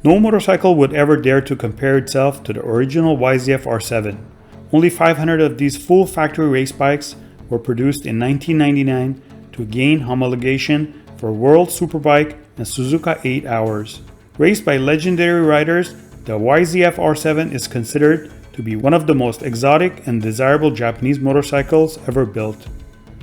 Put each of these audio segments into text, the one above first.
No motorcycle would ever dare to compare itself to the original YZF R7. Only 500 of these full factory race bikes were produced in 1999 to gain homologation for World Superbike and Suzuka 8 Hours. Raced by legendary riders, the YZF R7 is considered to be one of the most exotic and desirable Japanese motorcycles ever built.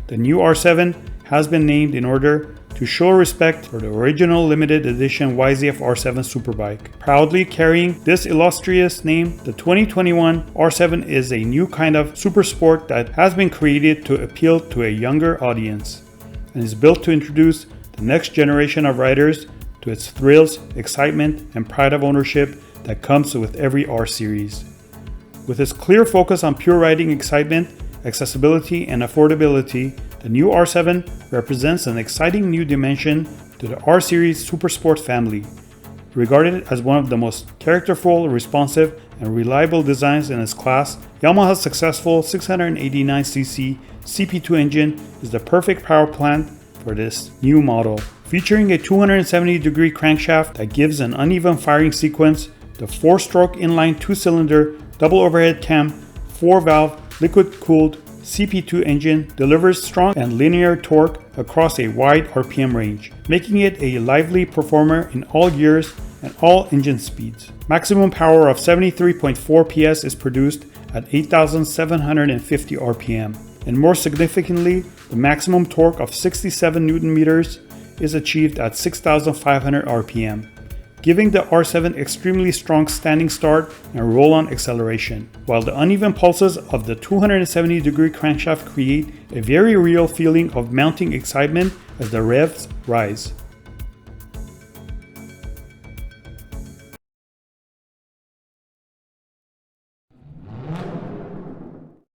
The new R7 has been named in order to show respect for the original limited edition YZF R7 Superbike. Proudly carrying this illustrious name, the 2021 R7 is a new kind of supersport that has been created to appeal to a younger audience and is built to introduce the next generation of riders to its thrills, excitement, and pride of ownership that comes with every R-Series. With its clear focus on pure riding excitement, accessibility, and affordability, the new R7 represents an exciting new dimension to the R-Series Supersport family. Regarded as one of the most characterful, responsive, and reliable designs in its class, Yamaha's successful 689cc CP2 engine is the perfect power plant for this new model. Featuring a 270-degree crankshaft that gives an uneven firing sequence, the 4-stroke inline 2-cylinder double overhead cam 4-valve liquid-cooled CP2 engine delivers strong and linear torque across a wide RPM range, making it a lively performer in all gears and all engine speeds. Maximum power of 73.4 PS is produced at 8,750 RPM, and more significantly, the maximum torque of 67 Nm is achieved at 6,500 RPM, giving the R7 extremely strong standing start and roll-on acceleration, while the uneven pulses of the 270-degree crankshaft create a very real feeling of mounting excitement as the revs rise.